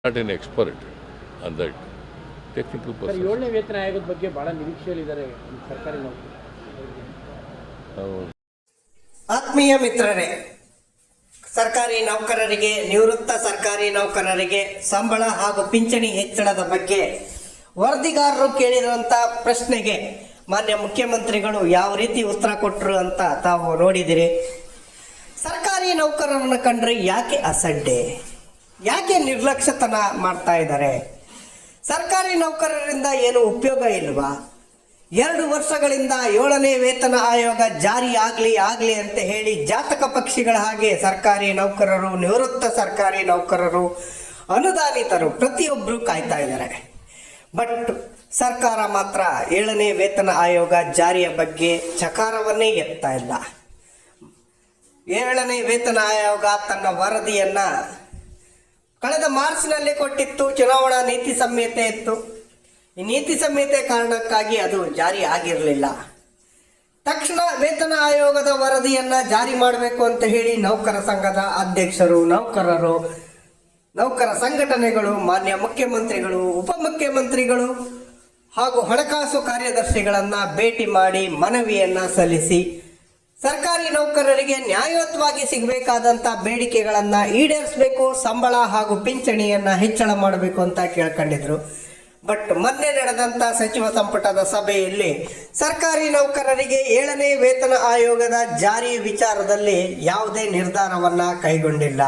Not an expert on that. Technical person. ಏಳನೇ ವೇತನ ಆಯೋಗದ ಬಗ್ಗೆ ಬಹಳ ನಿರೀಕ್ಷೆಯಲ್ಲಿದ್ದಾರೆ ಸರ್ಕಾರಿ ನೌಕರರು. ಆತ್ಮೀಯ ಮಿತ್ರರೇ, ಸರ್ಕಾರಿ ನೌಕರರಿಗೆ, ನಿವೃತ್ತ ಸರ್ಕಾರಿ ನೌಕರರಿಗೆ ಸಂಬಳ ಹಾಗೂ ಪಿಂಚಣಿ ಹೆಚ್ಚಳದ ಬಗ್ಗೆ ವರದಿಗಾರರು ಕೇಳಿರುವಂಥ ಪ್ರಶ್ನೆಗೆ ಮಾನ್ಯ ಮುಖ್ಯಮಂತ್ರಿಗಳು ಯಾವ ರೀತಿ ಉತ್ತರ ಕೊಟ್ಟರು ಅಂತ ತಾವು ನೋಡಿದಿರಿ. ಸರ್ಕಾರಿ ನೌಕರರನ್ನು ಕಂಡ್ರೆ ಯಾಕೆ ಅಸಡ್ಡೆ, ಯಾಕೆ ನಿರ್ಲಕ್ಷ್ಯತನ ಮಾಡ್ತಾ ಇದ್ದಾರೆ? ಸರ್ಕಾರಿ ನೌಕರರಿಂದ ಏನು ಉಪಯೋಗ ಇಲ್ವಾ? 2 ವರ್ಷಗಳಿಂದ 7ನೇ ವೇತನ ಆಯೋಗ ಜಾರಿ ಆಗಲಿ ಅಂತ ಹೇಳಿ ಜಾತಕ ಪಕ್ಷಿಗಳ ಹಾಗೆ ಸರ್ಕಾರಿ ನೌಕರರು, ನಿವೃತ್ತ ಸರ್ಕಾರಿ ನೌಕರರು, ಅನುದಾನಿತರು ಪ್ರತಿಯೊಬ್ಬರು ಕಾಯ್ತಾ ಇದ್ದಾರೆ. ಬಟ್ ಸರ್ಕಾರ ಮಾತ್ರ 7ನೇ ವೇತನ ಆಯೋಗ ಜಾರಿಯ ಬಗ್ಗೆ ಚಕಾರವನ್ನೇ ಎತ್ತಾ ಇಲ್ಲ. 7ನೇ ವೇತನ ಆಯೋಗ ತನ್ನ ವರದಿಯನ್ನ ಕಳೆದ ಮಾರ್ಚ್ನಲ್ಲಿ ಕೊಟ್ಟಿತ್ತು. ಚುನಾವಣಾ ನೀತಿ ಸಂಹಿತೆ ಇತ್ತು. ಈ ನೀತಿ ಸಂಹಿತೆ ಕಾರಣಕ್ಕಾಗಿ ಅದು ಜಾರಿ ಆಗಿರಲಿಲ್ಲ. ತಕ್ಷಣ ವೇತನ ಆಯೋಗದ ವರದಿಯನ್ನ ಜಾರಿ ಮಾಡಬೇಕು ಅಂತ ಹೇಳಿ ನೌಕರ ಸಂಘದ ಅಧ್ಯಕ್ಷರು, ನೌಕರರು, ನೌಕರ ಸಂಘಟನೆಗಳು, ಮಾನ್ಯ ಮುಖ್ಯಮಂತ್ರಿಗಳು, ಉಪಮುಖ್ಯಮಂತ್ರಿಗಳು ಹಾಗೂ ಹಣಕಾಸು ಕಾರ್ಯದರ್ಶಿಗಳನ್ನ ಭೇಟಿ ಮಾಡಿ ಮನವಿಯನ್ನ ಸಲ್ಲಿಸಿ ಸರ್ಕಾರಿ ನೌಕರರಿಗೆ ನ್ಯಾಯಯುತವಾಗಿ ಸಿಗಬೇಕಾದಂಥ ಬೇಡಿಕೆಗಳನ್ನ ಈಡೇರಿಸಬೇಕು, ಸಂಬಳ ಹಾಗೂ ಪಿಂಚಣಿಯನ್ನ ಹೆಚ್ಚಳ ಮಾಡಬೇಕು ಅಂತ ಕೇಳ್ಕೊಂಡಿದ್ರು. ಬಟ್ ಮೊನ್ನೆ ನಡೆದಂಥ ಸಚಿವ ಸಂಪುಟದ ಸಭೆಯಲ್ಲಿ ಸರ್ಕಾರಿ ನೌಕರರಿಗೆ 7ನೇ ವೇತನ ಆಯೋಗದ ಜಾರಿ ವಿಚಾರದಲ್ಲಿ ಯಾವುದೇ ನಿರ್ಧಾರವನ್ನ ಕೈಗೊಂಡಿಲ್ಲ.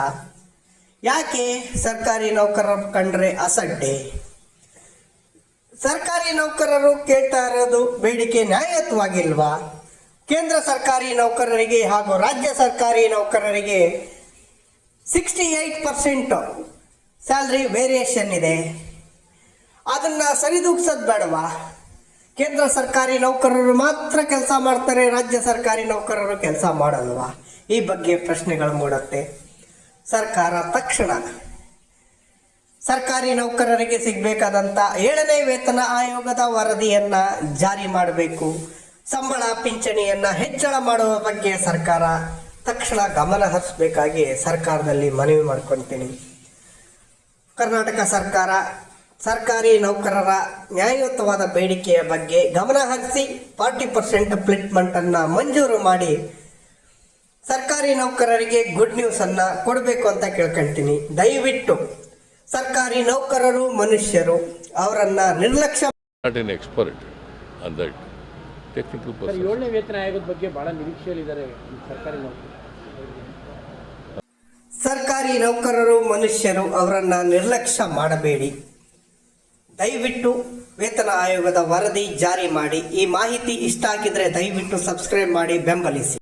ಯಾಕೆ ಸರ್ಕಾರಿ ನೌಕರರ ಕಂಡ್ರೆ ಅಸಡ್ಡೆ? ಸರ್ಕಾರಿ ನೌಕರರು ಕೇಳ್ತಾ ಇರೋದು ಬೇಡಿಕೆ ನ್ಯಾಯಯುತವಾಗಿಲ್ವಾ? ಕೇಂದ್ರ ಸರ್ಕಾರಿ ನೌಕರರಿಗೆ ಹಾಗೂ ರಾಜ್ಯ ಸರ್ಕಾರಿ ನೌಕರರಿಗೆ 68% ಸ್ಯಾಲ್ರಿ ವೇರಿಯೇಷನ್ ಇದೆ. ಅದನ್ನು ಸರಿದೂಗಿಸೋದು ಬೇಡವಾ? ಕೇಂದ್ರ ಸರ್ಕಾರಿ ನೌಕರರು ಮಾತ್ರ ಕೆಲಸ ಮಾಡ್ತಾರೆ, ರಾಜ್ಯ ಸರ್ಕಾರಿ ನೌಕರರು ಕೆಲಸ ಮಾಡಲ್ವಾ? ಈ ಬಗ್ಗೆ ಪ್ರಶ್ನೆಗಳು ಮೂಡುತ್ತೆ. ಸರ್ಕಾರ ತಕ್ಷಣ ಸರ್ಕಾರಿ ನೌಕರರಿಗೆ ಸಿಗಬೇಕಾದಂಥ 7ನೇ ವೇತನ ಆಯೋಗದ ವರದಿಯನ್ನ ಜಾರಿ ಮಾಡಬೇಕು, ಸಂಬಳ ಪಿಂಚಣಿಯನ್ನ ಹೆಚ್ಚಳ ಮಾಡುವ ಬಗ್ಗೆ ಸರ್ಕಾರ ತಕ್ಷಣ ಗಮನ ಹರಿಸಬೇಕಾಗಿ ಸರ್ಕಾರದಲ್ಲಿ ಮನವಿ ಮಾಡ್ಕೊತೀನಿ. ಕರ್ನಾಟಕ ಸರ್ಕಾರ ಸರ್ಕಾರಿ ನೌಕರರ ನ್ಯಾಯಯುತವಾದ ಬೇಡಿಕೆಯ ಬಗ್ಗೆ ಗಮನ ಹರಿಸಿ 40% ಅಪ್ಲಿಟ್ಮೆಂಟ್ ಅನ್ನ ಮಂಜೂರು ಮಾಡಿ ಸರ್ಕಾರಿ ನೌಕರರಿಗೆ ಗುಡ್ ನ್ಯೂಸ್ ಅನ್ನ ಕೊಡಬೇಕು ಅಂತ ಕೇಳ್ಕೊಂತೀನಿ. ದಯವಿಟ್ಟು ಸರ್ಕಾರಿ ನೌಕರರು ಮನುಷ್ಯರು, ಅವರನ್ನ ನಿರ್ಲಕ್ಷ್ಯ. Not an expert on that. Technical person. ಏಳನೇ ವೇತನ ಆಯೋಗದ ಬಗ್ಗೆ ಬಹಳ ನಿರೀಕ್ಷೆಯಲ್ಲಿದ್ದಾರೆ ಸರ್ಕಾರಿ ನೌಕರರು. ಸರ್ಕಾರಿ ನೌಕರರು ಮನುಷ್ಯರು, ಅವರನ್ನ ನಿರ್ಲಕ್ಷ್ಯ ಮಾಡಬೇಡಿ. ದಯವಿಟ್ಟು ವೇತನ ಆಯೋಗದ ವರದಿ ಜಾರಿ ಮಾಡಿ. ಈ ಮಾಹಿತಿ ಇಷ್ಟ ಆಗಿದ್ರೆ ದಯವಿಟ್ಟು ಸಬ್ಸ್ಕ್ರೈಬ್ ಮಾಡಿ, ಬೆಂಬಲಿಸಿ.